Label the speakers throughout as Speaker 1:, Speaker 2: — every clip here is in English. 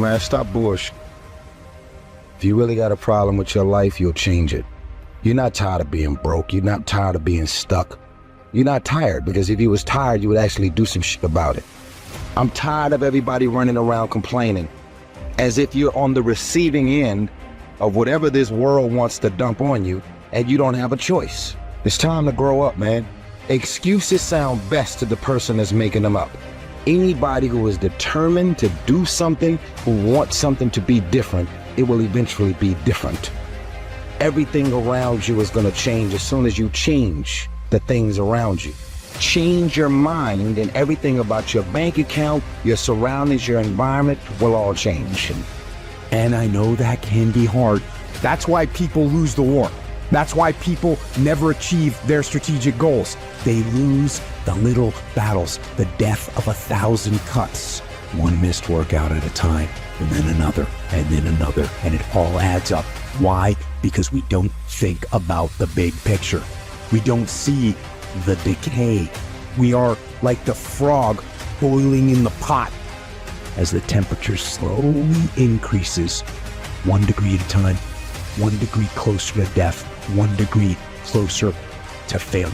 Speaker 1: Man, stop bullshit. If you really got a problem with your life, you'll change it. You're not tired of being broke. You're not tired of being stuck. You're not tired, because if you was tired, you would actually do some shit about it. I'm tired of everybody running around complaining as if you're on the receiving end of whatever this world wants to dump on you and you don't have a choice. It's time to grow up, man. Excuses sound best to the person that's making them up. Anybody who is determined to do something, who wants something to be different, it will eventually be different. Everything around you is going to change as soon as you change the things around you. Change your mind, and everything about your bank account, your surroundings, your environment will all change.
Speaker 2: And I know that can be hard. That's why people lose the war. That's why people never achieve their strategic goals. They lose the little battles, the death of 1,000 cuts, one missed workout at a time, and then another, and then another, and it all adds up. Why? Because we don't think about the big picture. We don't see the decay. We are like the frog boiling in the pot. As the temperature slowly increases, 1 degree at a time, 1 degree closer to death, 1 degree closer to failure.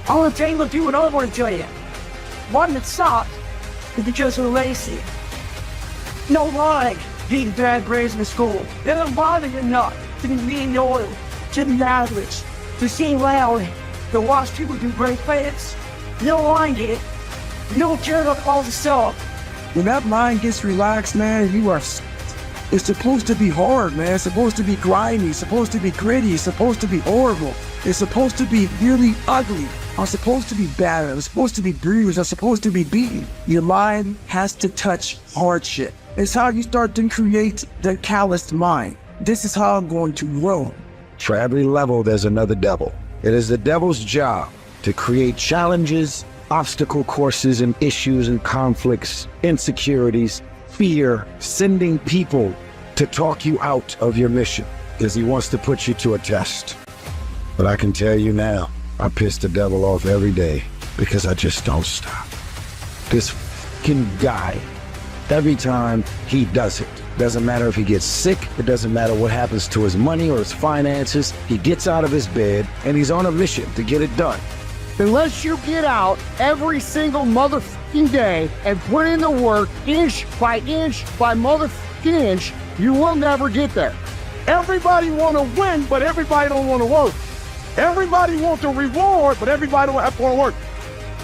Speaker 3: I want to tell you what you and I want to tell you. One that sucks is because we're lazy. No like being bad grades in school. It doesn't bother you enough to be being loyal, to be average, to sing loud, to watch people do great things. You don't like it. You don't care about all the stuff.
Speaker 4: When that mind gets relaxed, man, you are... It's supposed to be hard, man. It's supposed to be grimy. It's supposed to be gritty. It's supposed to be horrible. It's supposed to be really ugly. I'm supposed to be battered. I'm supposed to be bruised. I'm supposed to be beaten. Your mind has to touch hard shit. It's how you start to create the calloused mind. This is how I'm going to grow.
Speaker 1: For every level, there's another devil. It is the devil's job to create challenges, obstacle courses, and issues and conflicts, insecurities, fear, sending people to talk you out of your mission because he wants to put you to a test. But I can tell you now, I piss the devil off every day because I just don't stop. This fucking guy, every time he does it, doesn't matter if he gets sick, it doesn't matter what happens to his money or his finances, he gets out of his bed and he's on a mission to get it done.
Speaker 5: Unless you get out every single motherfucking day and put in the work inch by motherfucking inch, you will never get there. Everybody want to win, but everybody don't want to work. Everybody want the reward, but everybody don't have to work.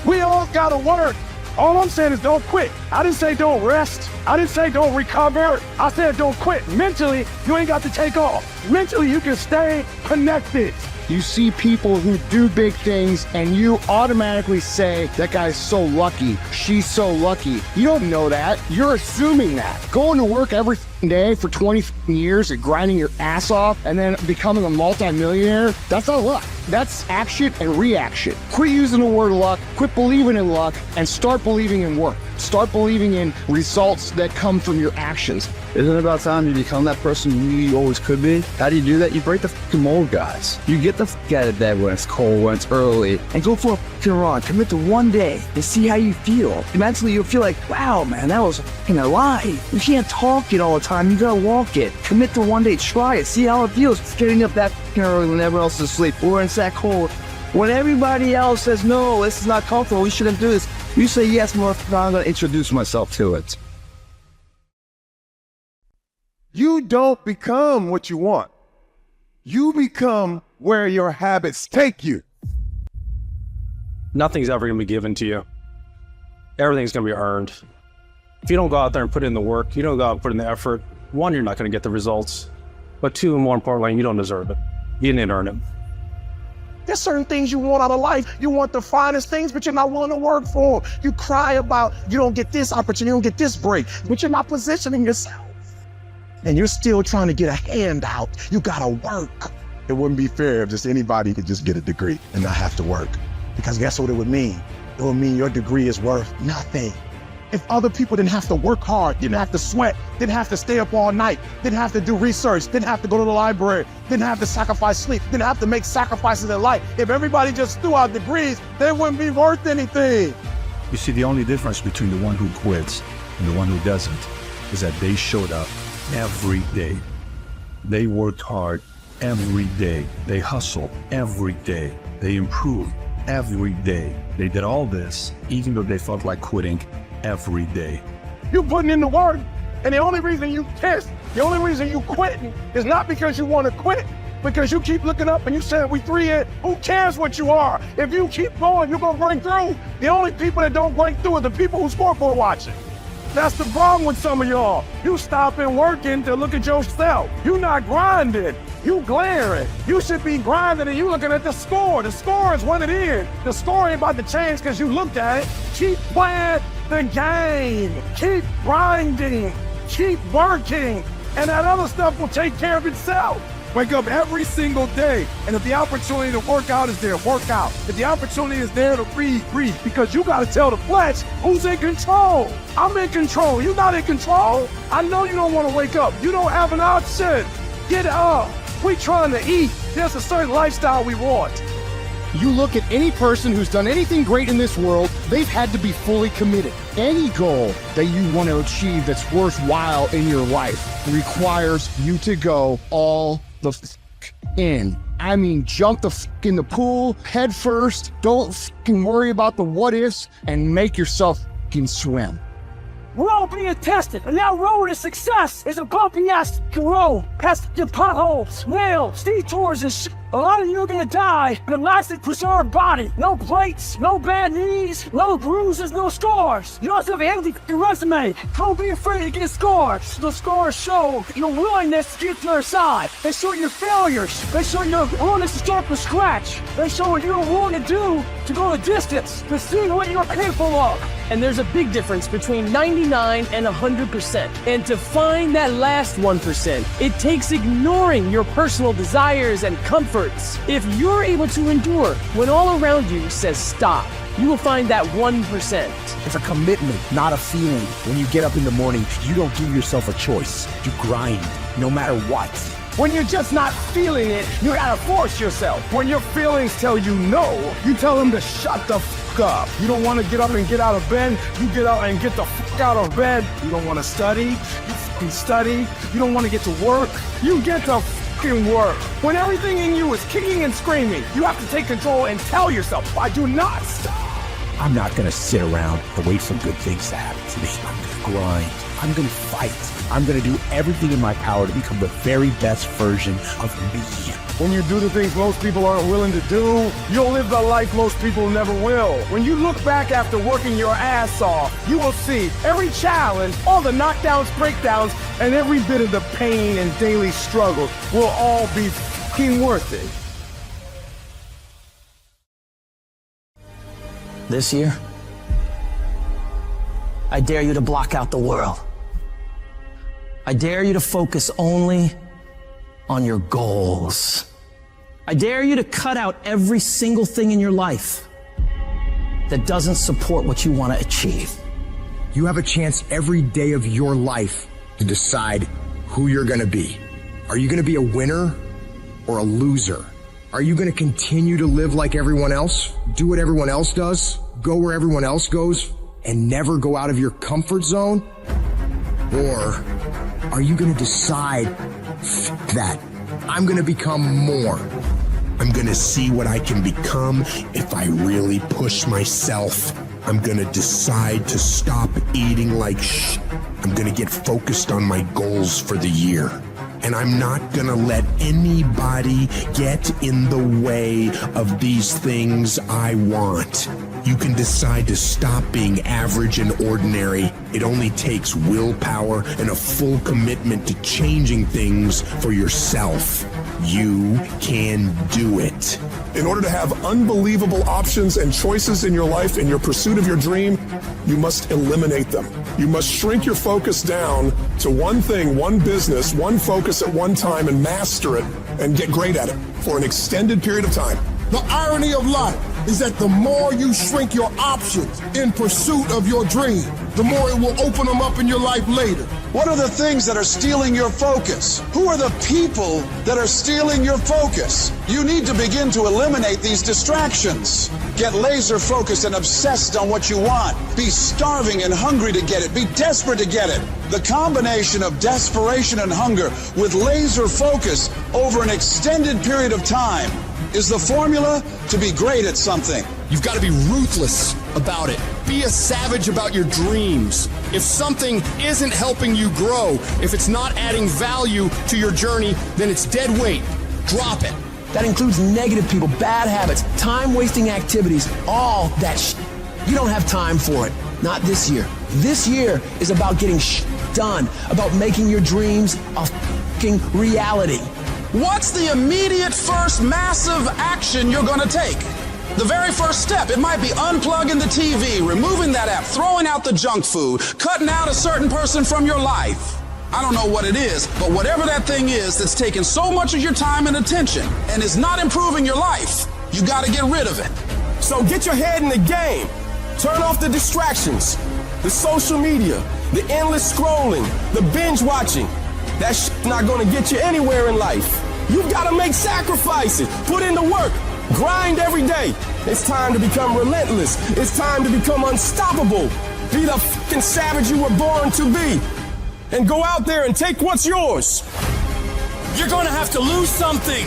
Speaker 5: We all gotta work. All I'm saying is don't quit. I didn't say don't rest. I didn't say don't recover. I said don't quit. Mentally, you ain't got to take off. Mentally, you can stay connected.
Speaker 6: You see people who do big things and you automatically say, that guy's so lucky, she's so lucky. You don't know that. You're assuming that. Going to work every day for 20 years and grinding your ass off and then becoming a multi-millionaire, that's not luck. That's action and reaction. Quit using the word luck, quit believing in luck, and start believing in work. Start believing in results that come from your actions.
Speaker 7: Isn't it about time you become that person you knew you always could be? How do you do that? You break the fucking mold, guys. You get the fuck out of bed when it's cold, when it's early, and go for a fucking run. Commit to one day and see how you feel. Mentally, you'll feel like, wow, man, that was fucking alive. You can't talk it all the time. You gotta walk it. Commit to one day. Try it. See how it feels. It's getting up that fucking early when everyone else is asleep, or when it's that cold. When everybody else says, no, this is not comfortable, we shouldn't do this. You say, yes, motherfucker, I'm gonna introduce myself to it.
Speaker 8: You don't become what you want. You become where your habits take you.
Speaker 9: Nothing's ever gonna be given to you. Everything's gonna be earned. If you don't go out there and put in the work, you don't go out and put in the effort, one, you're not gonna get the results. But two, and more importantly, you don't deserve it. You didn't earn it.
Speaker 5: There's certain things you want out of life. You want the finest things, but you're not willing to work for them. You cry about you don't get this opportunity, you don't get this break, but you're not positioning yourself. And you're still trying to get a handout. You gotta work.
Speaker 8: It wouldn't be fair if just anybody could just get a degree and not have to work.
Speaker 5: Because guess what it would mean? It would mean your degree is worth nothing. If other people didn't have to work hard, didn't have to sweat, didn't have to stay up all night, didn't have to do research, didn't have to go to the library, didn't have to sacrifice sleep, didn't have to make sacrifices in life, if everybody just threw out degrees, they wouldn't be worth anything.
Speaker 10: You see, the only difference between the one who quits and the one who doesn't is that they showed up every day. They worked hard every day. They hustled every day. They improved every day. They did all this even though they felt like quitting every day.
Speaker 8: You putting in the work, and the only reason you pissed, the only reason you quitting is not because you want to quit, because you keep looking up and you saying we 3 in. Who cares what you are? If you keep going, you're gonna break through. The only people that don't break through are the people who scoreboard watching. That's the problem with some of y'all. You stopping working to look at yourself. You not grinding. You glaring. You should be grinding and you looking at the score. The score is what it is. The score ain't about to change because you looked at it. Keep playing the game. Keep grinding. Keep working. And that other stuff will take care of itself. Wake up every single day, and if the opportunity to work out is there, work out. If the opportunity is there to breathe, breathe, because you gotta tell the flesh who's in control. I'm in control, you're not in control. I know you don't wanna wake up. You don't have an option. Get up. We trying to eat. There's a certain lifestyle we want.
Speaker 6: You look at any person who's done anything great in this world, they've had to be fully committed. Any goal that you want to achieve that's worthwhile in your life requires you to go all the in. I mean, jump the in the pool head first. Don't worry about the what ifs and make yourself swim.
Speaker 3: We're all being tested, and that road to success is a bumpy ass road, past the potholes, nails, detours, and shit. A lot of you are gonna die in a lasting preserved body. No plates, no bad knees, no bruises, no scars. You also have an empty resume. Don't be afraid to get scars. The scars show your willingness to get to the other side. They show your failures. They show your willingness to start from scratch. They show what you're willing to do to go the distance, to see what you're capable of.
Speaker 11: And there's a big difference between 99 and 100%. And to find that last 1%, it takes ignoring your personal desires and comforts. If you're able to endure when all around you says stop, you will find that 1%.
Speaker 2: It's a commitment, not a feeling. When you get up in the morning, you don't give yourself a choice. You grind, no matter what.
Speaker 8: When you're just not feeling it, you gotta force yourself. When your feelings tell you no, you tell them to shut the fuck up. You don't wanna get up and get out of bed, you get out and get the fuck out of bed. You don't wanna study, you fucking study. You don't wanna get to work, you get to fucking work. When everything in you is kicking and screaming, you have to take control and tell yourself, I do not stop.
Speaker 2: I'm not gonna sit around and wait for good things to happen to me. I'm gonna grind. I'm gonna fight. I'm gonna do everything in my power to become the very best version of me.
Speaker 8: When you do the things most people aren't willing to do, you'll live the life most people never will. When you look back after working your ass off, you will see every challenge, all the knockdowns, breakdowns, and every bit of the pain and daily struggles will all be fucking worth it.
Speaker 11: This year, I dare you to block out the world. I dare you to focus only on your goals. I dare you to cut out every single thing in your life that doesn't support what you want to achieve.
Speaker 2: You have a chance every day of your life to decide who you're gonna be. Are you gonna be a winner or a loser? Are you gonna continue to live like everyone else? Do what everyone else does? Go where everyone else goes? And never go out of your comfort zone? Or are you gonna decide that I'm gonna become more? I'm gonna see what I can become if I really push myself. I'm gonna decide to stop eating like shit. I'm gonna get focused on my goals for the year. And I'm not gonna let anybody get in the way of these things I want. You can decide to stop being average and ordinary. It only takes willpower and a full commitment to changing things for yourself. You can do it.
Speaker 12: In order to have unbelievable options and choices in your life in your pursuit of your dream, you must eliminate them. You must shrink your focus down to one thing, one business, one focus at one time and master it and get great at it for an extended period of time.
Speaker 13: The irony of life is that the more you shrink your options in pursuit of your dream, the more it will open them up in your life later.
Speaker 14: What are the things that are stealing your focus? Who are the people that are stealing your focus? You need to begin to eliminate these distractions. Get laser focused and obsessed on what you want. Be starving and hungry to get it. Be desperate to get it. The combination of desperation and hunger with laser focus over an extended period of time is the formula to be great at something.
Speaker 15: You've got to be ruthless about it. Be a savage about your dreams. If something isn't helping you grow, if it's not adding value to your journey, then it's dead weight. Drop it.
Speaker 16: That includes negative people, bad habits, time-wasting activities, all that shit. You don't have time for it. Not this year. This year is about getting done, about making your dreams a fucking reality.
Speaker 14: What's the immediate first massive action you're going to take? The very first step, it might be unplugging the TV, removing that app, throwing out the junk food, cutting out a certain person from your life. I don't know what it is, but whatever that thing is that's taking so much of your time and attention and is not improving your life, you got to get rid of it.
Speaker 8: So get your head in the game. Turn off the distractions, the social media, the endless scrolling, the binge watching. That shit's not going to get you anywhere in life. You've got to make sacrifices, put in the work, grind every day. It's time to become relentless. It's time to become unstoppable. Be the fucking savage you were born to be. And go out there and take what's yours.
Speaker 17: You're going to have to lose something.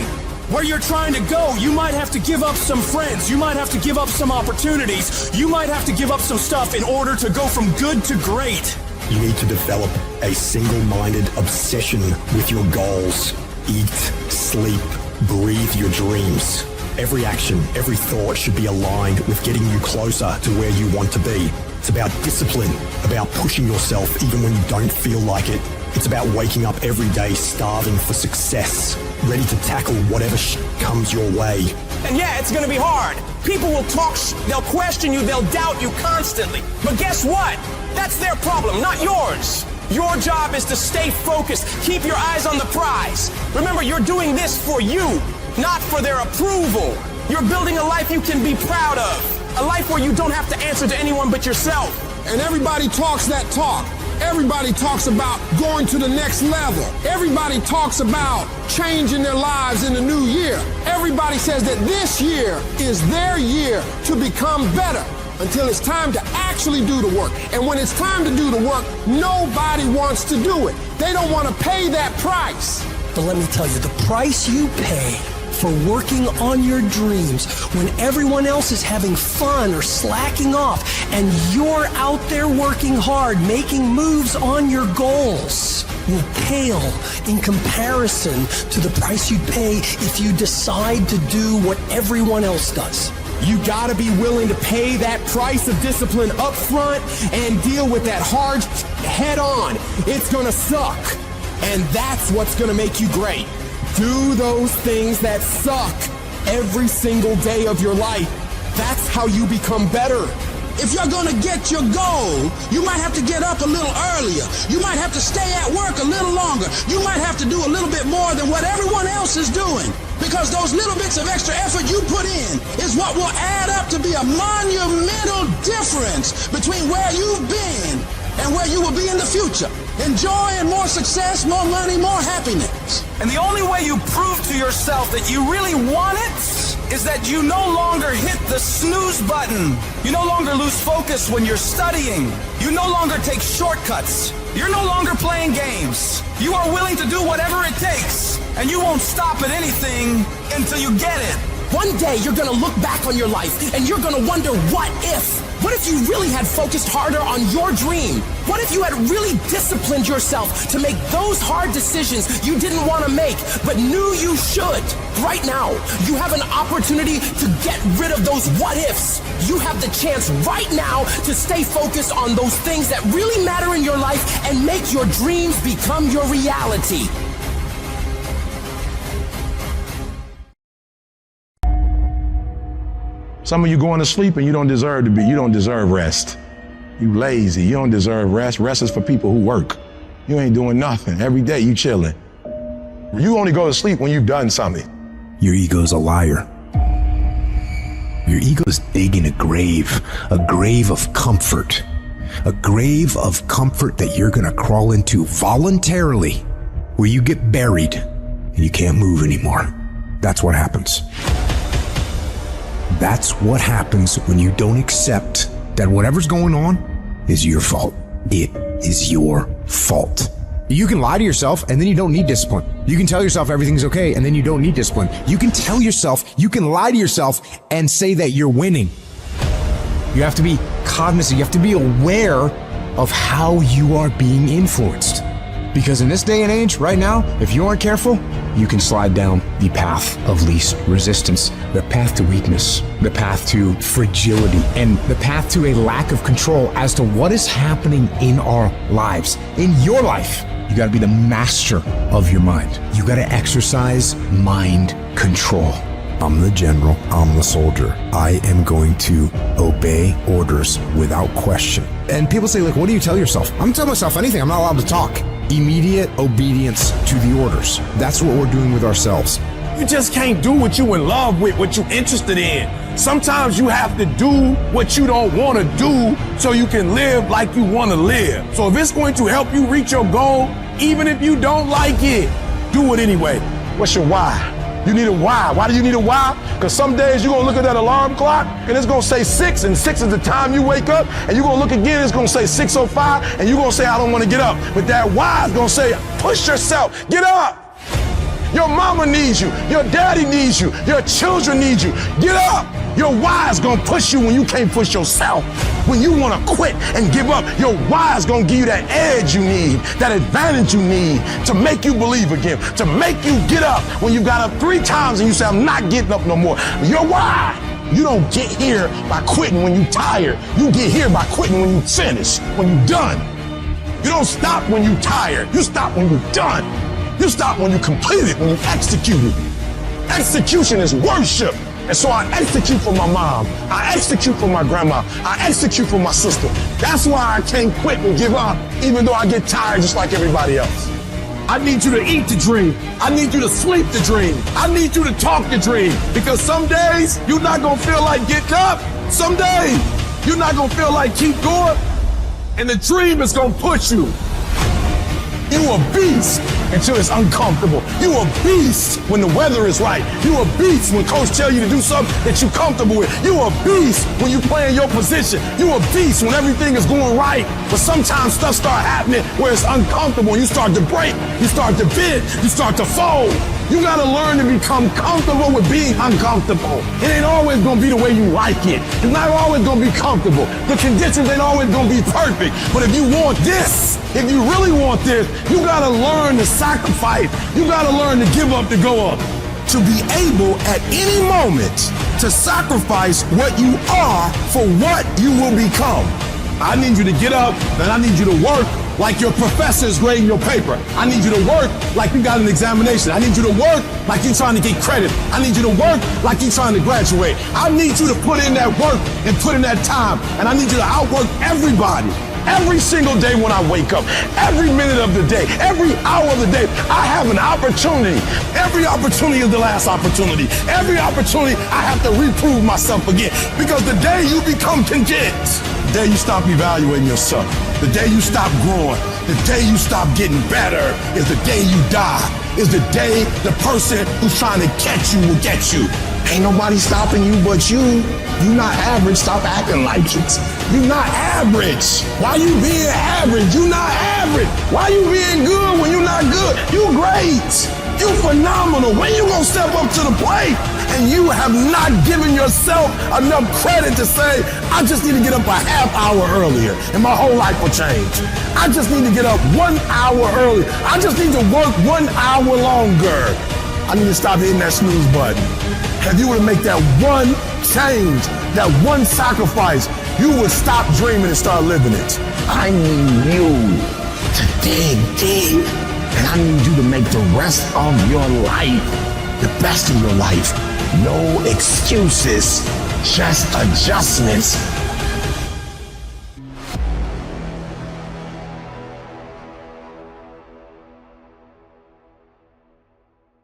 Speaker 17: Where you're trying to go, you might have to give up some friends. You might have to give up some opportunities. You might have to give up some stuff in order to go from good to great.
Speaker 18: You need to develop a single-minded obsession with your goals. Eat, sleep, breathe your dreams. Every action, every thought should be aligned with getting you closer to where you want to be. It's about discipline, about pushing yourself even when you don't feel like it. It's about waking up every day starving for success, ready to tackle whatever comes your way.
Speaker 17: And yeah, it's going to be hard. People will talk they'll question you, they'll doubt you constantly. But guess what? That's their problem, not yours. Your job is to stay focused, keep your eyes on the prize. Remember, you're doing this for you, not for their approval. You're building a life you can be proud of. A life where you don't have to answer to anyone but yourself.
Speaker 14: And everybody talks that talk. Everybody talks about going to the next level. Everybody talks about changing their lives in the new year. Everybody says that this year is their year to become better until it's time to actually do the work. And when it's time to do the work, nobody wants to do it. They don't want to pay that price.
Speaker 16: But let me tell you, the price you pay for working on your dreams when everyone else is having fun or slacking off and you're out there working hard, making moves on your goals, will pale in comparison to the price you'd pay if you decide to do what everyone else does.
Speaker 15: You gotta be willing to pay that price of discipline up front and deal with that hard head on. It's gonna suck. And that's what's gonna make you great. Do those things that suck every single day of your life. That's how you become better.
Speaker 14: If you're going to get your goal, you might have to get up a little earlier. You might have to stay at work a little longer. You might have to do a little bit more than what everyone else is doing. Because those little bits of extra effort you put in is what will add up to be a monumental difference between where you've been and where you will be in the future. Enjoy and more success, more money, more happiness.
Speaker 17: And the only way you prove to yourself that you really want it is that you no longer hit the snooze button. You no longer lose focus when you're studying. You no longer take shortcuts. You're no longer playing games. You are willing to do whatever it takes, and you won't stop at anything until you get it.
Speaker 16: One day you're gonna look back on your life and you're gonna wonder, what if? What if you really had focused harder on your dream? What if you had really disciplined yourself to make those hard decisions you didn't want to make, but knew you should? Right now, you have an opportunity to get rid of those what ifs. You have the chance right now to stay focused on those things that really matter in your life and make your dreams become your reality.
Speaker 19: Some of you going to sleep and you don't deserve rest. You lazy, you don't deserve rest. Rest is for people who work. You ain't doing nothing. Every day you chilling. You only go to sleep when you've done something.
Speaker 2: Your ego's a liar. Your ego's digging a grave of comfort. A grave of comfort that you're gonna crawl into voluntarily, where you get buried and you can't move anymore. That's what happens. That's what happens when you don't accept that whatever's going on is your fault. It is your fault. You can lie to yourself and then you don't need discipline. You can tell yourself everything's okay and then you don't need discipline. You can tell yourself, you can lie to yourself and say that you're winning. You have to be cognizant, you have to be aware of how you are being influenced. Because in this day and age, right now, if you aren't careful, you can slide down the path of least resistance, the path to weakness, the path to fragility, and the path to a lack of control as to what is happening in our lives. In your life, you gotta be the master of your mind. You gotta exercise mind control. I'm the general, I'm the soldier. I am going to obey orders without question. And people say, like, what do you tell yourself? I'm telling myself anything, I'm not allowed to talk. Immediate obedience to the orders. That's what we're doing with ourselves.
Speaker 8: You just can't do what you in love with, what you interested in. Sometimes you have to do what you don't want to do so you can live like you want to live. So if it's going to help you reach your goal, even if you don't like it, do it anyway. What's your why? You need a why. Why do you need a why? Because some days you're going to look at that alarm clock and it's going to say 6, and 6 is the time you wake up, and you're going to look again, it's going to say 6:05, and you're going to say, I don't want to get up. But that why is going to say, push yourself, get up. Your mama needs you. Your daddy needs you. Your children need you. Get up. Your why is going to push you when you can't push yourself. When you want to quit and give up, your why is going to give you that edge you need, that advantage you need to make you believe again, to make you get up when you got up 3 times and you say, I'm not getting up no more. Your why. You don't get here by quitting when you're tired. You get here by quitting when you finish, when you're done. You don't stop when you're tired. You stop when you're done. You stop when you complete it, when you execute it. Execution is worship. And so I execute for my mom. I execute for my grandma. I execute for my sister. That's why I can't quit and give up, even though I get tired just like everybody else. I need you to eat the dream. I need you to sleep the dream. I need you to talk the dream. Because some days you're not going to feel like getting up. Some days you're not going to feel like keep going. And the dream is going to push you. You a beast until it's uncomfortable. You a beast when the weather is right. You a beast when coach tell you to do something that you're comfortable with. You a beast when you play in your position. You a beast when everything is going right. But sometimes stuff start happening where it's uncomfortable. You start to break. You start to bend. You start to fold. You gotta learn to become comfortable with being uncomfortable. It ain't always gonna be the way you like it. It's not always gonna be comfortable. The conditions ain't always gonna be perfect. But if you want this, if you really want this, you gotta learn to sacrifice. You gotta learn to give up to go up. To be able at any moment to sacrifice what you are for what you will become. I need you to get up and I need you to work like your professor is grading your paper. I need you to work like you got an examination. I need you to work like you're trying to get credit. I need you to work like you're trying to graduate. I need you to put in that work and put in that time. And I need you to outwork everybody. Every single day when I wake up, every minute of the day, every hour of the day, I have an opportunity. Every opportunity is the last opportunity. Every opportunity, I have to reprove myself again. Because the day you become content, the day you stop evaluating yourself, the day you stop growing, the day you stop getting better is the day you die. Is the day the person who's trying to catch you will get you. Ain't nobody stopping you but you. You not average, stop acting like it. You not average. Why you being average? You not average. Why you being good when you not good? You great. You phenomenal. When you gonna step up to the plate? And you have not given yourself enough credit to say, I just need to get up a half hour earlier and my whole life will change. I just need to get up 1 hour earlier. I just need to work 1 hour longer. I need to stop hitting that snooze button. If you were to make that one change, that one sacrifice, you would stop dreaming and start living it. I need you to dig deep, and I need you to make the rest of your life the best of your life. No excuses, just adjustments